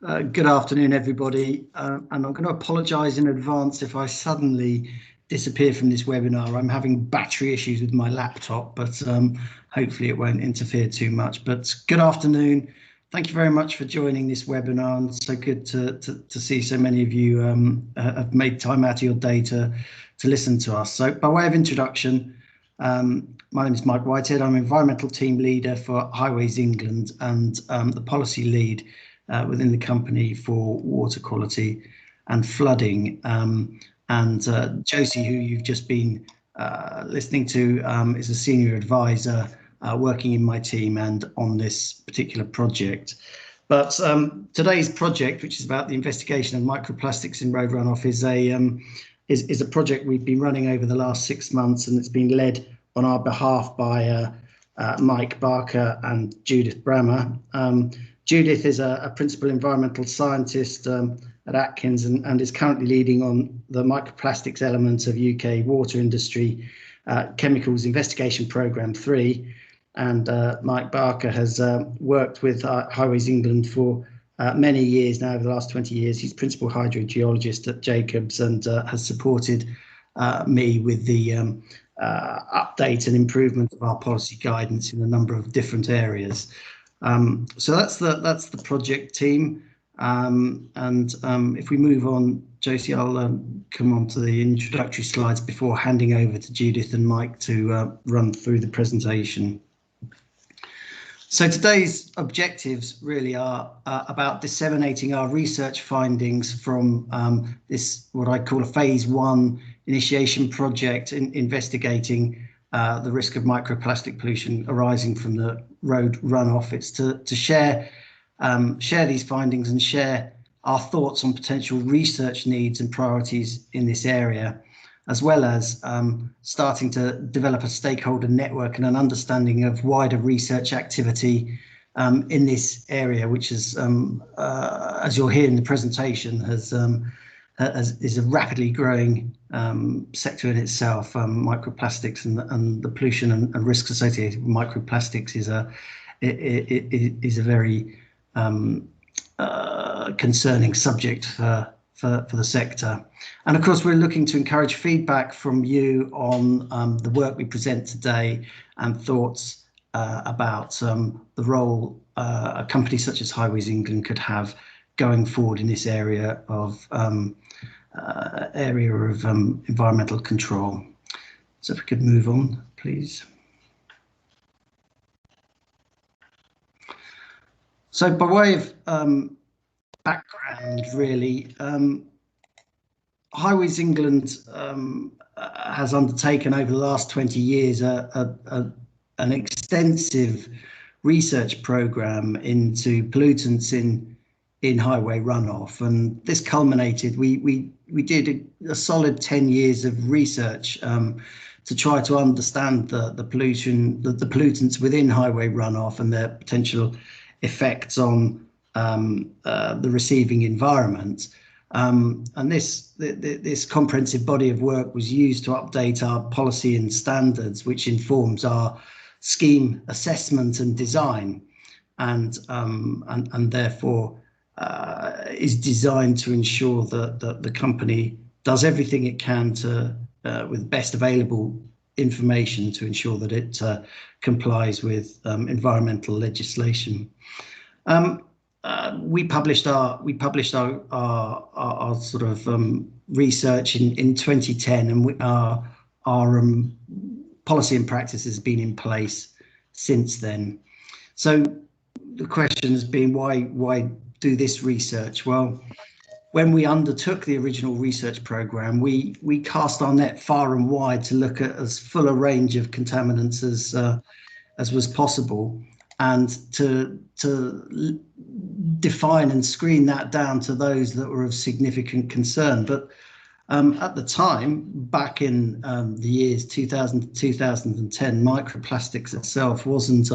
Good afternoon, everybody, and I'm going to apologise in advance if I suddenly disappear from this webinar. I'm having battery issues with my laptop, but hopefully it won't interfere too much. But good afternoon. Thank you very much for joining this webinar, and so good to see so many of you have made time out of your day to listen to us. So by way of introduction, my name is Mike Whitehead. I'm Environmental Team Leader for Highways England and the Policy Lead within the company for water quality and flooding. And Josie, who you've just been listening to, is a senior advisor working in my team and on this particular project. But today's project, which is about the investigation of microplastics in road runoff, is a project we've been running over the last 6 months, and it's been led on our behalf by Mike Barker and Judith Brammer. Judith is a principal environmental scientist at Atkins and is currently leading on the microplastics element of UK water industry chemicals investigation programme 3. And Mike Barker has worked with Highways England for many years now, over the last 20 years. He's principal hydrogeologist at Jacobs and has supported me with the update and improvement of our policy guidance in a number of different areas. So that's the project team, and if we move on, Josie, I'll come on to the introductory slides before handing over to Judith and Mike to run through the presentation. So today's objectives really are about disseminating our research findings from this, what I call a phase 1 initiation project in investigating the risk of microplastic pollution arising from the road runoff. It's to share these findings and share our thoughts on potential research needs and priorities in this area, as well as starting to develop a stakeholder network and an understanding of wider research activity in this area, which is, as you'll hear in the presentation, is a rapidly growing sector in itself. Microplastics and the pollution and risks associated with microplastics is a very concerning subject for the sector. And of course, we're looking to encourage feedback from you on the work we present today and thoughts about the role a company such as Highways England could have going forward in this area of environmental control. So if we could move on, please. So by way of background, really, Highways England has undertaken over the last 20 years an extensive research programme into pollutants in highway runoff, and this culminated. We did a solid 10 years of research to try to understand the pollutants within highway runoff and their potential effects on the receiving environment. And this comprehensive body of work was used to update our policy and standards, which informs our scheme assessment and design, and therefore is designed to ensure that the company does everything it can to, with best available information, to ensure that it complies with environmental legislation. We published our sort of research in 2010, and our policy and practice has been in place since then. So the question has been, why do this research? Well, when we undertook the original research programme, we cast our net far and wide to look at as full a range of contaminants as was possible, and to define and screen that down to those that were of significant concern. But at the time, back in the years 2000 to 2010, microplastics itself wasn't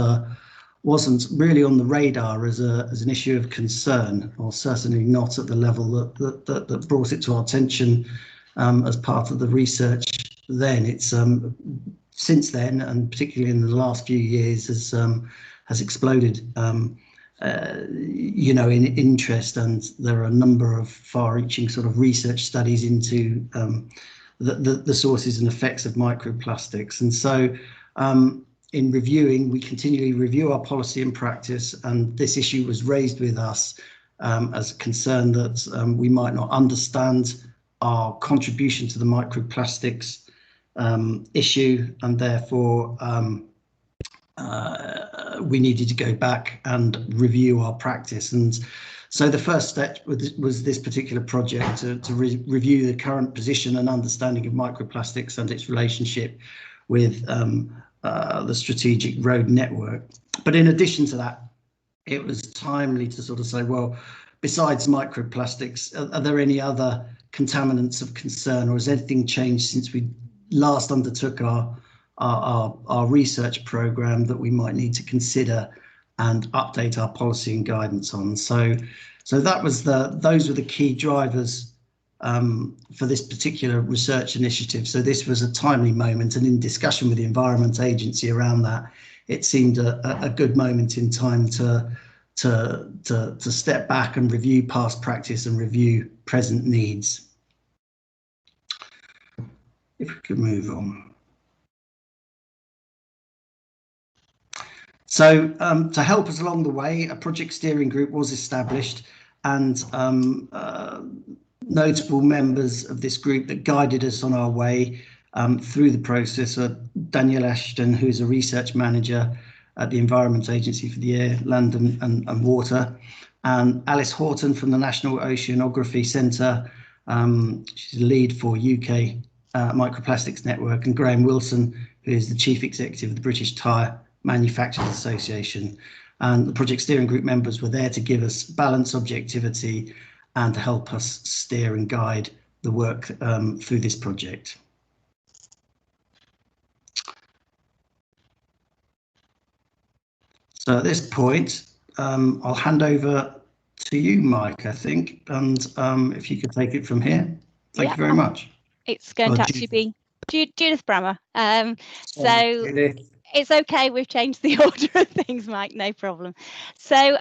really on the radar as an issue of concern, or certainly not at the level that brought it to our attention as part of the research then. It's since then, and particularly in the last few years, has exploded in interest, and there are a number of far-reaching sort of research studies into the sources and effects of microplastics. And so in reviewing, we continually review our policy and practice, and this issue was raised with us as a concern that we might not understand our contribution to the microplastics issue, and therefore we needed to go back and review our practice. And so the first step was this particular project to review the current position and understanding of microplastics and its relationship with the strategic road network. But in addition to that, it was timely to sort of say, well, besides microplastics, are there any other contaminants of concern, or has anything changed since we last undertook our research program that we might need to consider and update our policy and guidance on? So that was those were the key drivers for this particular research initiative. So this was a timely moment, and in discussion with the Environment Agency around that, it seemed a good moment in time to step back and review past practice and review present needs. If we could move on. So to help us along the way, a project steering group was established, and notable members of this group that guided us on our way through the process are Danielle Ashton, who is a research manager at the Environment Agency for the Air, Land and Water, and Alice Horton from the National Oceanography Centre. She's the lead for UK Microplastics Network, and Graham Wilson, who is the Chief Executive of the British Tyre Manufacturers Association. And the project steering group members were there to give us balance, objectivity, and to help us steer and guide the work through this project. So at this point, I'll hand over to you, Mike, I think, and if you could take it from here. Thank you very much. It's going to actually be Judith Brammer. So it's okay, we've changed the order of things, Mike, no problem. So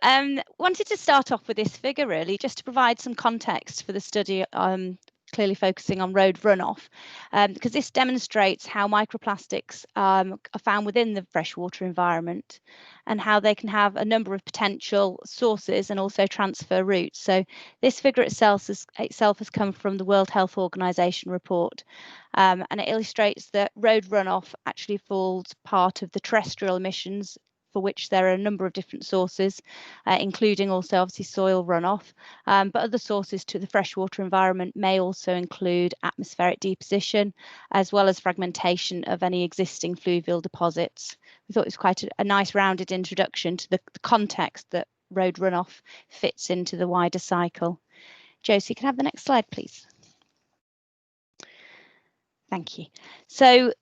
wanted to start off with this figure, really, just to provide some context for the study, clearly focusing on road runoff, because this demonstrates how microplastics are found within the freshwater environment and how they can have a number of potential sources and also transfer routes. So this figure itself has come from the World Health Organization report, and it illustrates that road runoff actually falls part of the terrestrial emissions, for which there are a number of different sources, including also obviously soil runoff, but other sources to the freshwater environment may also include atmospheric deposition, as well as fragmentation of any existing fluvial deposits. We thought it was quite a nice rounded introduction to the context that road runoff fits into the wider cycle. Josie, can I have the next slide, please? Thank you. So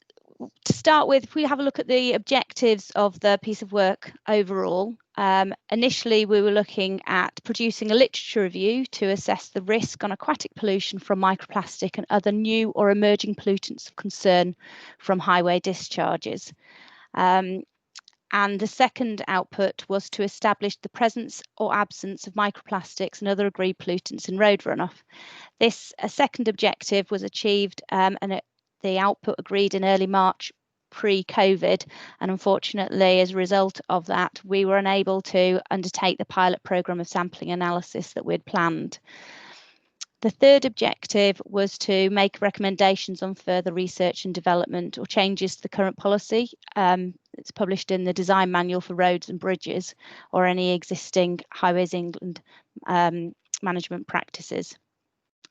to start with, if we have a look at the objectives of the piece of work overall, initially we were looking at producing a literature review to assess the risk on aquatic pollution from microplastic and other new or emerging pollutants of concern from highway discharges. And the second output was to establish the presence or absence of microplastics and other agreed pollutants in road runoff. This second objective was achieved, and the output agreed in early March pre-COVID, and unfortunately as a result of that we were unable to undertake the pilot programme of sampling analysis that we'd planned. The third objective was to make recommendations on further research and development or changes to the current policy. It's published in the Design Manual for Roads and Bridges, or any existing Highways England management practices.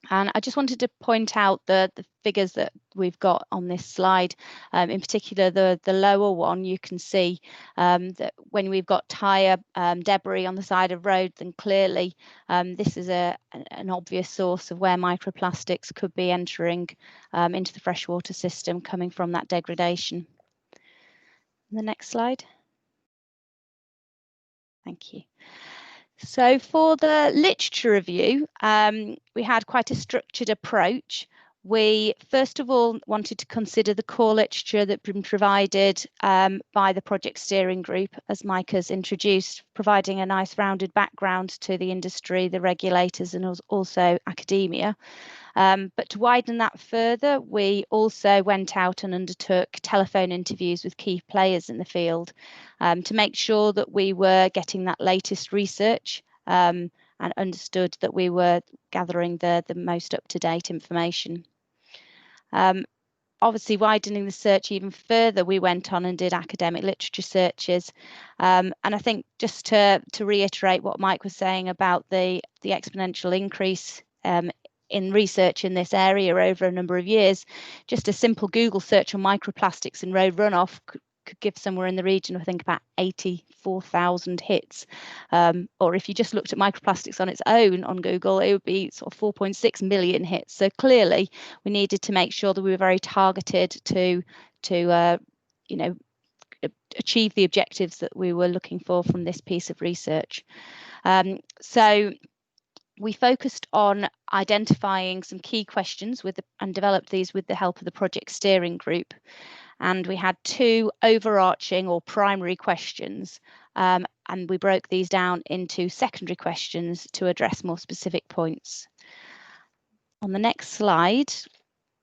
And I just wanted to point out the figures that we've got on this slide. In particular, the lower one, you can see that when we've got tyre debris on the side of roads, then clearly this is an obvious source of where microplastics could be entering into the freshwater system coming from that degradation. The next slide. Thank you. So for the literature review, we had quite a structured approach we first of all wanted to consider the core literature that had been provided by the project steering group, as Mike has introduced, providing a nice rounded background to the industry, the regulators, and also academia. But to widen that further, we also went out and undertook telephone interviews with key players in the field to make sure that we were getting that latest research and understood that we were gathering the most up-to-date information. Obviously, widening the search even further, we went on and did academic literature searches. And I think just to reiterate what Mike was saying about the exponential increase in research in this area over a number of years, just a simple Google search on microplastics in road runoff could give somewhere in the region of, I think, about 84,000 hits. Or if you just looked at microplastics on its own on Google, it would be sort of 4.6 million hits. So clearly, we needed to make sure that we were very targeted to you know, achieve the objectives that we were looking for from this piece of research. So we focused on identifying some key questions and developed these with the help of the project steering group. And we had two overarching or primary questions, and we broke these down into secondary questions to address more specific points. On the next slide,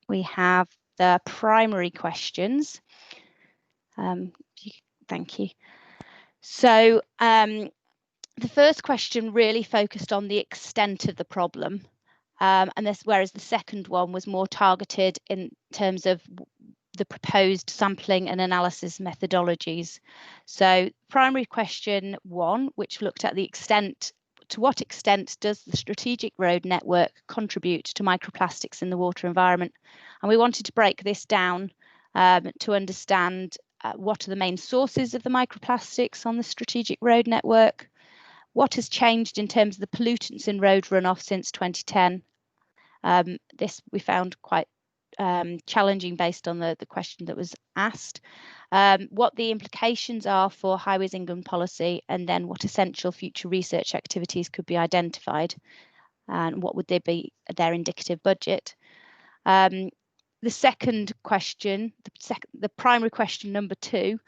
we have the primary questions. Thank you. So the first question really focused on the extent of the problem, whereas the second one was more targeted in terms of the proposed sampling and analysis methodologies. So primary question 1, which looked at the extent, to what extent does the strategic road network contribute to microplastics in the water environment? And we wanted to break this down to understand what are the main sources of the microplastics on the strategic road network, what has changed in terms of the pollutants in road runoff since 2010. This we found quite challenging based on the question that was asked, what the implications are for Highways England policy, and then what essential future research activities could be identified, and what would they be their indicative budget. The second question, the primary question number 2,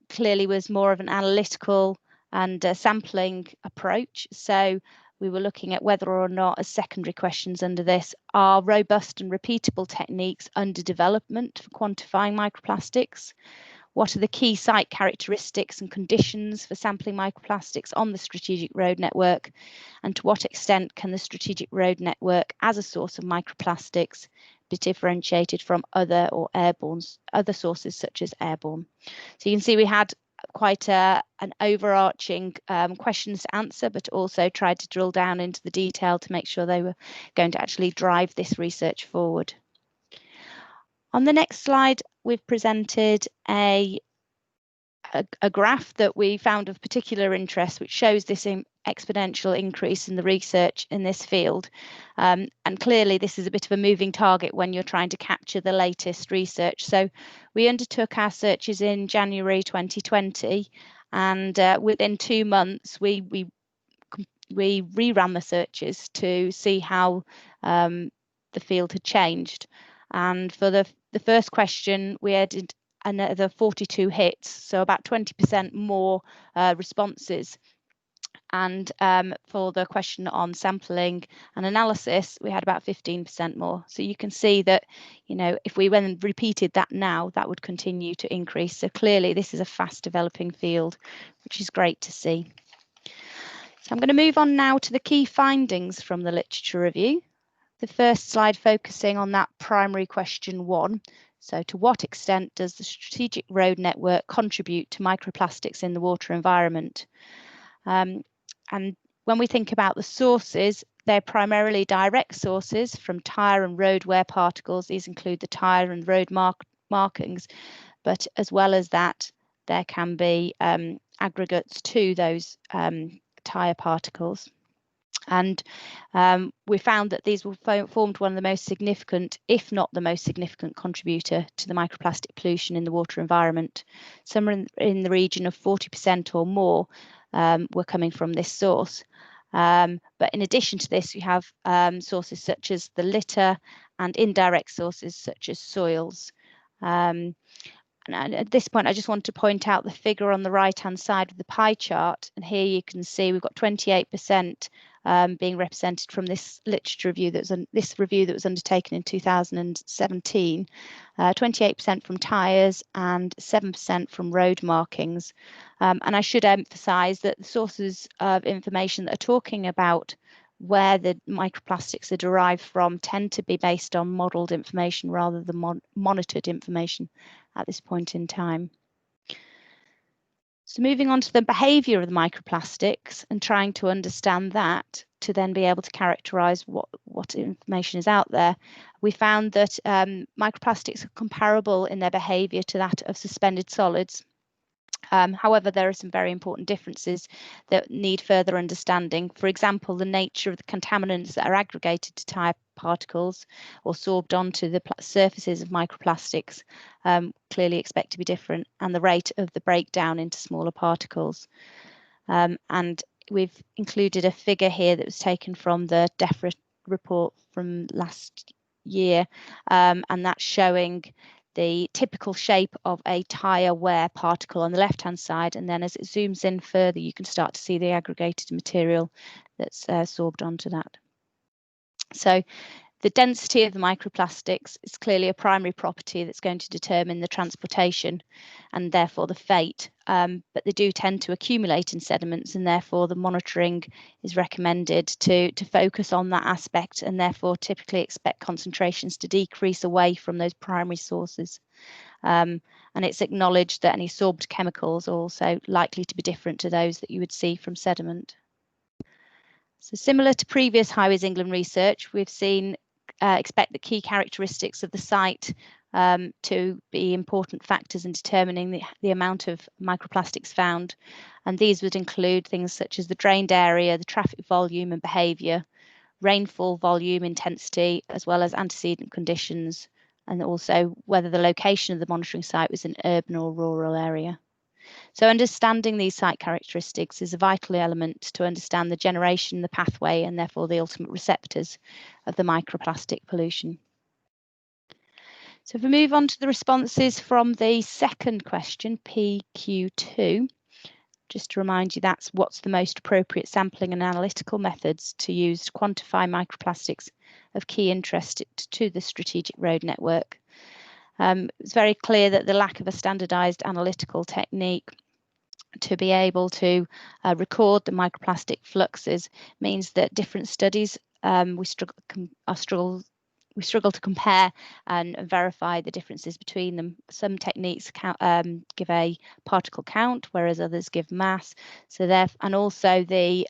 clearly was more of an analytical and sampling approach. So we were looking at whether or not, as secondary questions under this, are robust and repeatable techniques under development for quantifying microplastics? What are the key site characteristics and conditions for sampling microplastics on the strategic road network? And to what extent can the strategic road network as a source of microplastics be differentiated from other sources such as airborne? So you can see we had quite an overarching questions to answer, but also tried to drill down into the detail to make sure they were going to actually drive this research forward. On the next slide, we've presented a graph that we found of particular interest, which shows this exponential increase in the research in this field. And clearly, this is a bit of a moving target when you're trying to capture the latest research. So we undertook our searches in January 2020, and within 2 months, we reran the searches to see how the field had changed. And for the first question, we added another 42 hits, so about 20% more responses. And for the question on sampling and analysis, we had about 15% more. So you can see that, you know, if we went and repeated that now, that would continue to increase. So clearly, this is a fast developing field, which is great to see. So I'm going to move on now to the key findings from the literature review. The first slide focusing on that primary question 1. So to what extent does the strategic road network contribute to microplastics in the water environment? And when we think about the sources, they're primarily direct sources from tyre and road wear particles. These include the tyre and road markings, but as well as that, there can be aggregates to those tyre particles. And we found that these formed one of the most significant, if not the most significant, contributor to the microplastic pollution in the water environment. Somewhere in the region of 40% or more were coming from this source. But in addition to this, we have sources such as the litter and indirect sources such as soils. And at this point, I just want to point out the figure on the right-hand side of the pie chart. And here you can see we've got 28% being represented from this literature review that was undertaken in 2017, 28% from tyres and 7% from road markings. And I should emphasise that the sources of information that are talking about where the microplastics are derived from tend to be based on modelled information rather than monitored information at this point in time. So moving on to the behaviour of the microplastics and trying to understand that to then be able to characterise what information is out there, we found that microplastics are comparable in their behaviour to that of suspended solids. However, there are some very important differences that need further understanding. For example, the nature of the contaminants that are aggregated to tyre particles or sorbed onto the surfaces of microplastics clearly expect to be different, and the rate of the breakdown into smaller particles. And we've included a figure here that was taken from the DEFRA report from last year, and that's showing the typical shape of a tyre wear particle on the left-hand side, and then as it zooms in further, you can start to see the aggregated material that's sorbed onto that. So the density of the microplastics is clearly a primary property that's going to determine the transportation and therefore the fate, but they do tend to accumulate in sediments, and therefore the monitoring is recommended to focus on that aspect, and therefore typically expect concentrations to decrease away from those primary sources. And it's acknowledged that any sorbed chemicals are also likely to be different to those that you would see from sediment. So similar to previous Highways England research, we've seen expect the key characteristics of the site to be important factors in determining the amount of microplastics found. And these would include things such as the drained area, the traffic volume and behaviour, rainfall volume, intensity, as well as antecedent conditions, and also whether the location of the monitoring site was an urban or rural area. So understanding these site characteristics is a vital element to understand the generation, the pathway, and therefore the ultimate receptors of the microplastic pollution. So if we move on to the responses from the second question, PQ2, just to remind you, that's what's the most appropriate sampling and analytical methods to use to quantify microplastics of key interest to the strategic road network. It's very clear that the lack of a standardised analytical technique to be able to record the microplastic fluxes means that different studies we struggle to compare and verify the differences between them. Some techniques give a particle count, whereas others give mass. So and also the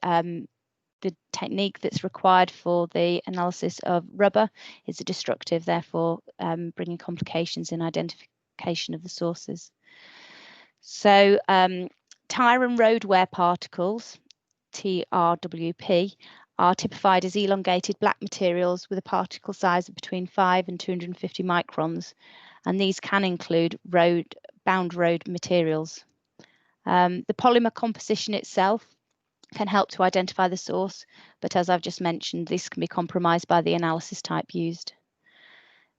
technique that's required for the analysis of rubber is a destructive, therefore bringing complications in identification of the sources. So tyre and road wear particles, TRWP, are typified as elongated black materials with a particle size of between 5 and 250 microns, and these can include bound road materials. The polymer composition itself can help to identify the source, but as I've just mentioned, this can be compromised by the analysis type used.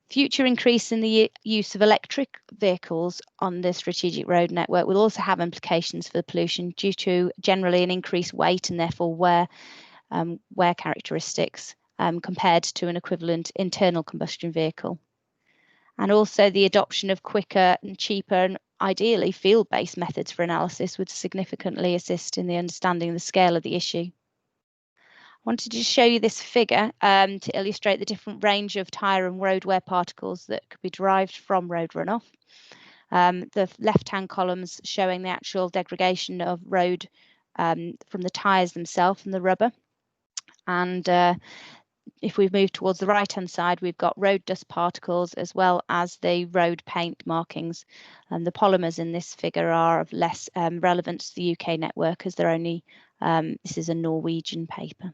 Future increase in the use of electric vehicles on the strategic road network will also have implications for the pollution due to generally an increased weight and therefore wear characteristics compared to an equivalent internal combustion vehicle. And also the adoption of quicker and cheaper and ideally field-based methods for analysis would significantly assist in the understanding of the scale of the issue. I wanted to show you this figure to illustrate the different range of tyre and road wear particles that could be derived from road runoff. The left-hand columns showing the actual degradation of road from the tyres themselves and the rubber. And if we move towards the right-hand side, we've got road dust particles as well as the road paint markings. And the polymers in this figure are of less relevance to the UK network, as they're only, this is a Norwegian paper.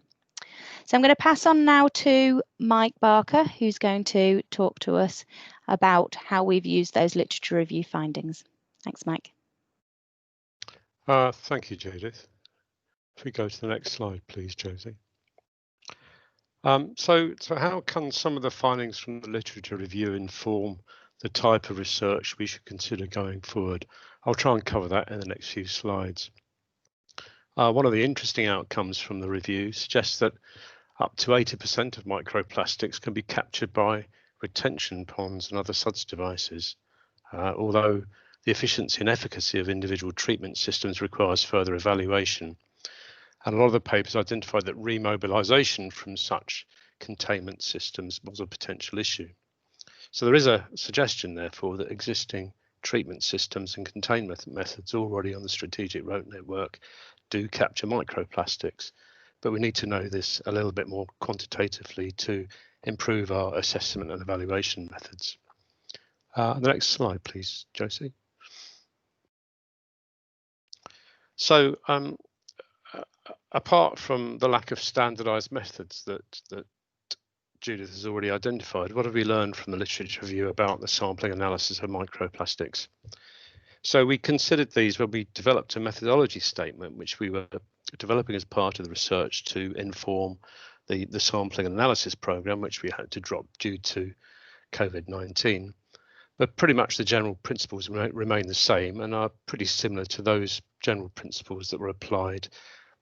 So I'm going to pass on now to Mike Barker, who's going to talk to us about how we've used those literature review findings. Thanks, Mike. Thank you, Judith. If we go to the next slide, please, Josie. So how can some of the findings from the literature review inform the type of research we should consider going forward? I'll try and cover that in the next few slides. One of the interesting outcomes from the review suggests that up to 80% of microplastics can be captured by retention ponds and other such devices, although the efficiency and efficacy of individual treatment systems requires further evaluation. And a lot of the papers identified that remobilization from such containment systems was a potential issue. So there is a suggestion, therefore, that existing treatment systems and containment methods already on the strategic road network do capture microplastics, but we need to know this a little bit more quantitatively to improve our assessment and evaluation methods. The next slide, please, Josie. So apart from the lack of standardized methods that Judith has already identified, what have we learned from the literature review about the sampling analysis of microplastics? So we considered these when we developed a methodology statement, which we were developing as part of the research to inform the sampling and analysis program, which we had to drop due to COVID-19. But pretty much the general principles remain the same and are pretty similar to those general principles that were applied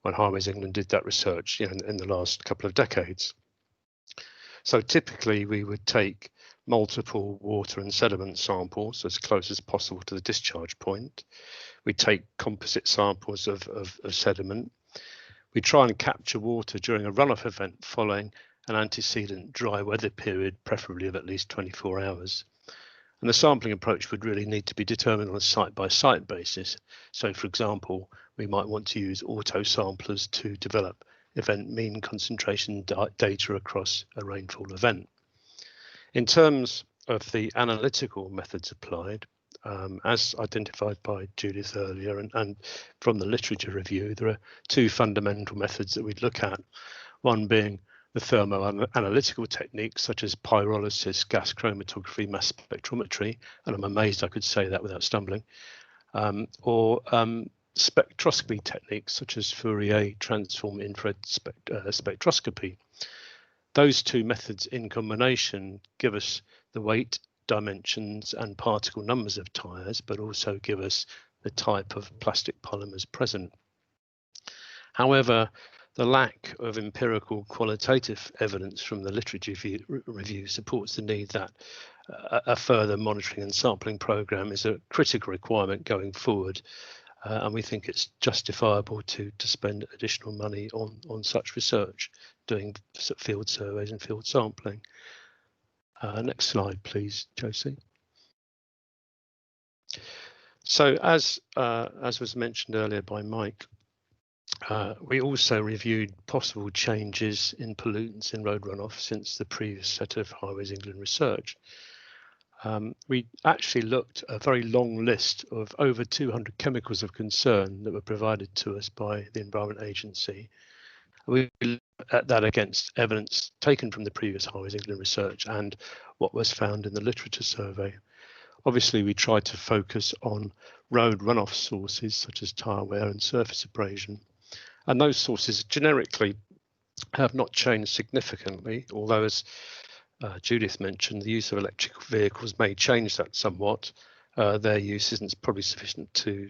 when Highways England did that research in the last couple of decades. So typically we would take multiple water and sediment samples as close as possible to the discharge point. We take composite samples of sediment. We try and capture water during a runoff event following an antecedent dry weather period, preferably of at least 24 hours. And the sampling approach would really need to be determined on a site-by-site basis. So, for example, we might want to use auto samplers to develop event mean concentration data across a rainfall event. In terms of the analytical methods applied, as identified by Judith earlier and from the literature review, there are two fundamental methods that we'd look at, one being the thermoanalytical techniques such as pyrolysis, gas chromatography, mass spectrometry, and I'm amazed I could say that without stumbling, or spectroscopy techniques such as Fourier transform infrared spectroscopy. Those two methods in combination give us the weight, dimensions and particle numbers of tyres, but also give us the type of plastic polymers present. However, the lack of empirical qualitative evidence from the literature review supports the need that a further monitoring and sampling programme is a critical requirement going forward, and we think it's justifiable to spend additional money on such research, doing field surveys and field sampling. Next slide, please, Josie. So as was mentioned earlier by Mike, we also reviewed possible changes in pollutants in road runoff since the previous set of Highways England research. We actually looked at a very long list of over 200 chemicals of concern that were provided to us by the Environment Agency. We looked at that against evidence taken from the previous Highways England research and what was found in the literature survey. Obviously, we tried to focus on road runoff sources such as tyre wear and surface abrasion. And those sources generically have not changed significantly, although as Judith mentioned, the use of electric vehicles may change that somewhat. Their use isn't probably sufficient to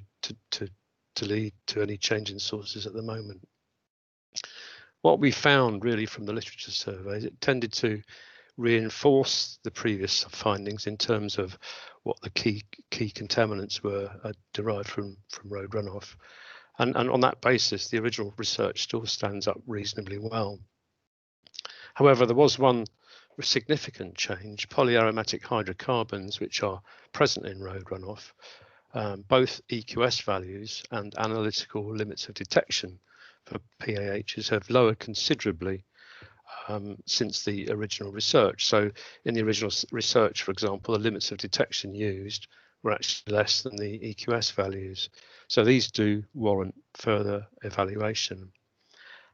lead to any change in sources at the moment. What we found really from the literature surveys, it tended to reinforce the previous findings in terms of what the key contaminants were derived from road runoff. And on that basis, the original research still stands up reasonably well. However, there was one significant change: polyaromatic hydrocarbons, which are present in road runoff. Both EQS values and analytical limits of detection for PAHs have lowered considerably since the original research. So in the original research, for example, the limits of detection used were actually less than the EQS values. So these do warrant further evaluation.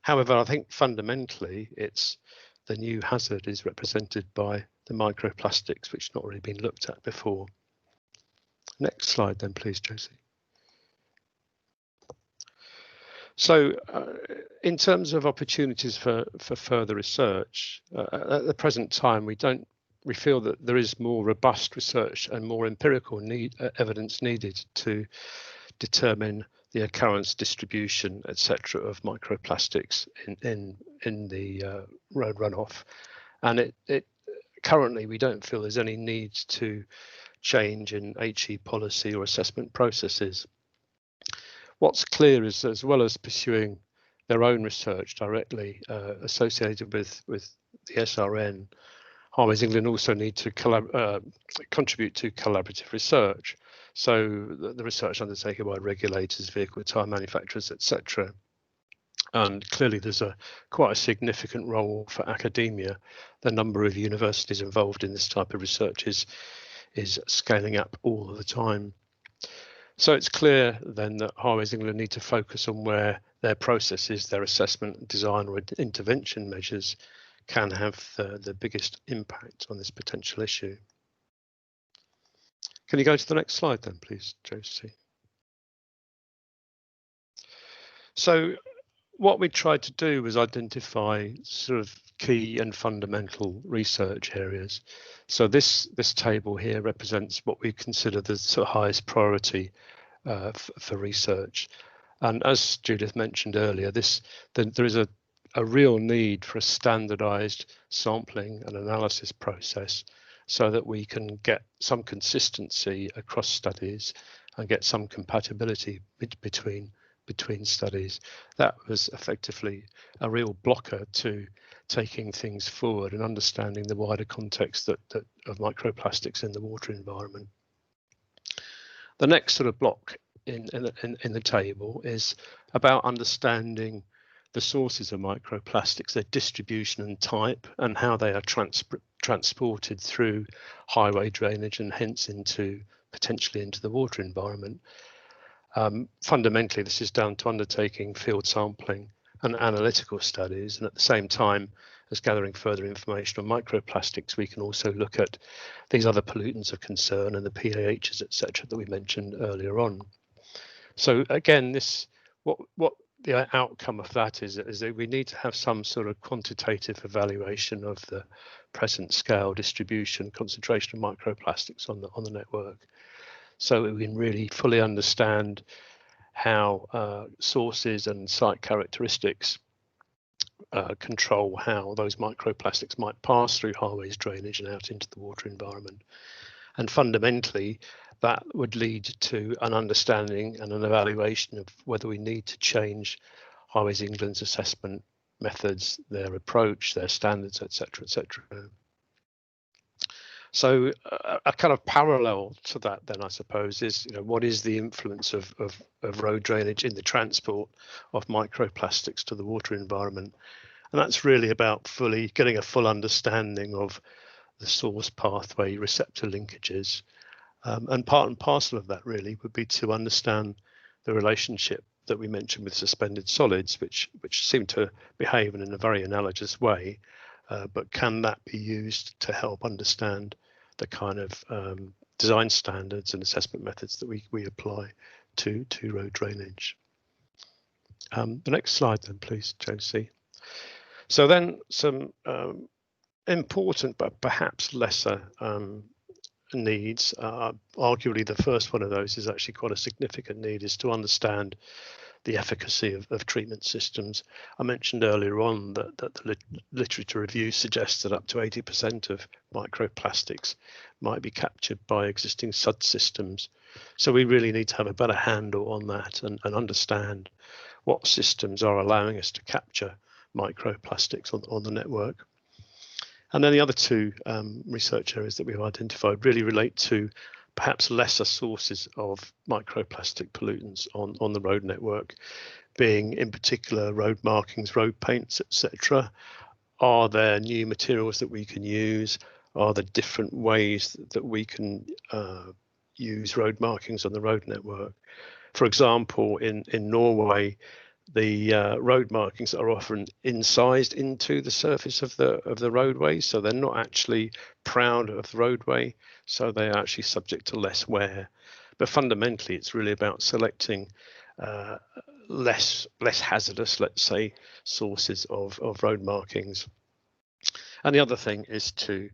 However, I think fundamentally it's the new hazard is represented by the microplastics, which not really been looked at before. Next slide then, please, Josie. So in terms of opportunities for further research, at the present time, we feel that there is more robust research and more empirical evidence needed to determine the occurrence, distribution, etc., of microplastics in the road runoff. And it currently we don't feel there's any need to change in HE policy or assessment processes. What's clear is, as well as pursuing their own research directly associated with the SRN, Highways England also need to contribute to collaborative research. So the research undertaken by regulators, vehicle tyre manufacturers, etc. And clearly there's quite a significant role for academia. The number of universities involved in this type of research is scaling up all of the time. So it's clear then that Highways England need to focus on where their processes, their assessment, design or intervention measures can have the biggest impact on this potential issue. Can you go to the next slide then, please, Josie? So what we tried to do was identify sort of key and fundamental research areas. So this table here represents what we consider the sort of highest priority for research. And as Judith mentioned earlier, there is a real need for a standardized sampling and analysis process so that we can get some consistency across studies and get some compatibility between studies. That was effectively a real blocker to taking things forward and understanding the wider context of microplastics in the water environment. The next sort of block in the table is about understanding the sources of microplastics, their distribution and type, and how they are transported through highway drainage and hence potentially into the water environment. Fundamentally, this is down to undertaking field sampling and analytical studies, and at the same time as gathering further information on microplastics, we can also look at these other pollutants of concern and the PAHs, etc., that we mentioned earlier on. So again, what the outcome of that is that we need to have some sort of quantitative evaluation of the present scale, distribution, concentration of microplastics on the network, so we can really fully understand how sources and site characteristics control how those microplastics might pass through highways drainage and out into the water environment. And fundamentally, that would lead to an understanding and an evaluation of whether we need to change Highways England's assessment methods, their approach, their standards, etc., etc. So a kind of parallel to that then, I suppose, is what is the influence of road drainage in the transport of microplastics to the water environment? And that's really about getting a full understanding of the source pathway receptor linkages. And part and parcel of that really would be to understand the relationship that we mentioned with suspended solids, which seem to behave in a very analogous way. But can that be used to help understand the kind of design standards and assessment methods that we apply to road drainage? The next slide then, please, Josie. So then some important but perhaps lesser needs. Arguably the first one of those is actually quite a significant need, is to understand the efficacy of treatment systems. I mentioned earlier on that the literature review suggests that up to 80% of microplastics might be captured by existing SUD systems. So we really need to have a better handle on that and understand what systems are allowing us to capture microplastics on the network. And then the other two research areas that we've identified really relate to perhaps lesser sources of microplastic pollutants on the road network, being in particular road markings, road paints, etc. Are there new materials that we can use? Are there different ways that we can use road markings on the road network? For example, in Norway, the road markings are often incised into the surface of the roadway, so they're not actually proud of the roadway, so they are actually subject to less wear. But fundamentally, it's really about selecting less hazardous, let's say, sources of road markings. And the other thing is to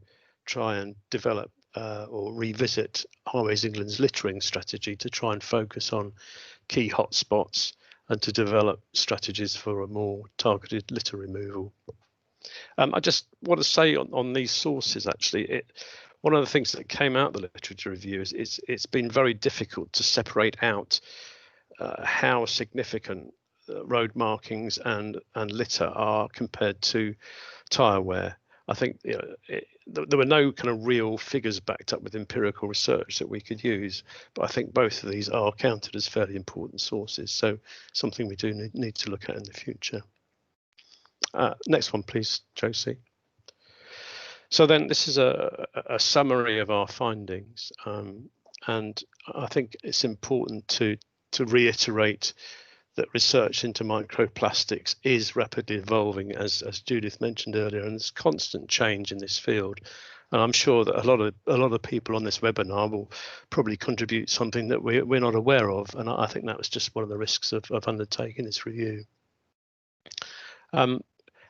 try and develop or revisit Highways England's littering strategy to try and focus on key hotspots and to develop strategies for a more targeted litter removal. I just want to say on these sources, actually, one of the things that came out of the literature review is it's been very difficult to separate out how significant road markings and litter are compared to tyre wear. I think there were no kind of real figures backed up with empirical research that we could use, but I think both of these are counted as fairly important sources, so something we do need to look at in the future. Next one, please, Josie. So then this is a summary of our findings, and I think it's important to reiterate that research into microplastics is rapidly evolving, as Judith mentioned earlier, and there's constant change in this field. And I'm sure that a lot of people on this webinar will probably contribute something that we're not aware of, and I think that was just one of the risks of undertaking this review.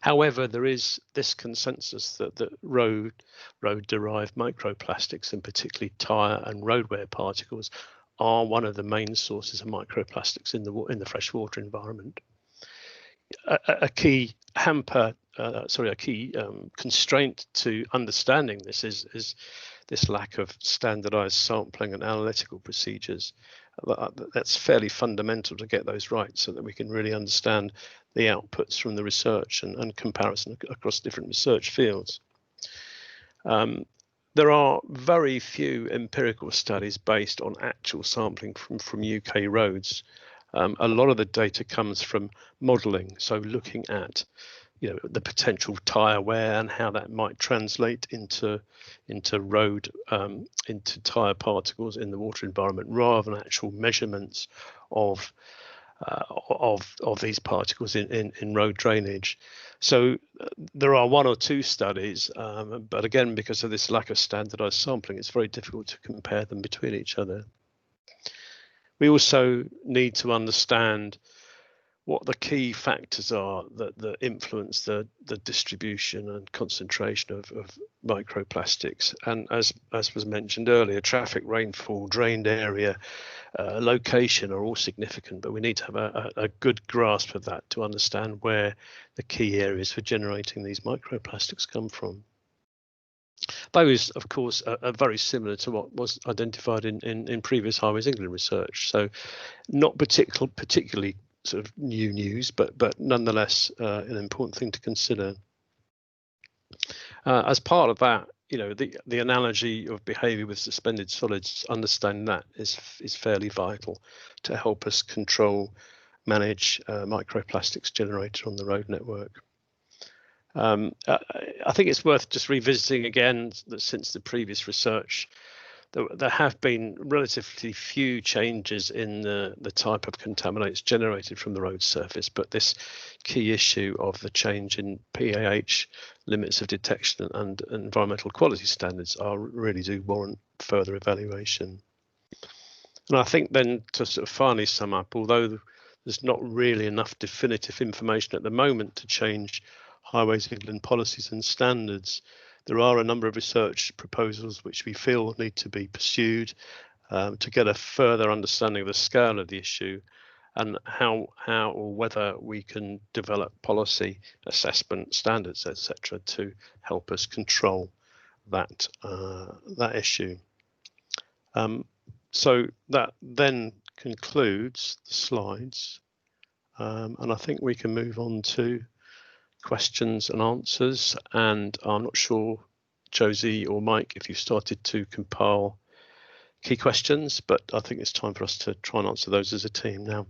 However, there is this consensus that road-derived microplastics, and particularly tyre and road wear particles, are one of the main sources of microplastics in the freshwater environment. A key constraint to understanding this is this lack of standardized sampling and analytical procedures. That's fairly fundamental to get those right, so that we can really understand the outputs from the research and comparison across different research fields. There are very few empirical studies based on actual sampling from UK roads. A lot of the data comes from modelling, so looking at the potential tyre wear and how that might translate into tyre particles in the water environment, rather than actual measurements of these particles in road drainage. So there are one or two studies, but again, because of this lack of standardized sampling, it's very difficult to compare them between each other. We also need to understand what the key factors are that influence the distribution and concentration of microplastics. And as was mentioned earlier, traffic, rainfall, drained area, location are all significant, but we need to have a good grasp of that to understand where the key areas for generating these microplastics come from. Those, of course, are very similar to what was identified in previous Highways England research, so not particularly sort of new news, but nonetheless an important thing to consider. As part of that, the analogy of behaviour with suspended solids, understanding that is fairly vital to help us manage microplastics generated on the road network. I think it's worth just revisiting again that since the previous research, there have been relatively few changes in the type of contaminants generated from the road surface, but this key issue of the change in PAH limits of detection and environmental quality standards really do warrant further evaluation. And I think then, to sort of finally sum up, although there's not really enough definitive information at the moment to change Highways England policies and standards, there are a number of research proposals which we feel need to be pursued to get a further understanding of the scale of the issue and how or whether we can develop policy assessment standards, etc., to help us control that issue. So that then concludes the slides, and I think we can move on to questions and answers. And I'm not sure, Josie or Mike, if you've started to compile key questions, but I think it's time for us to try and answer those as a team now.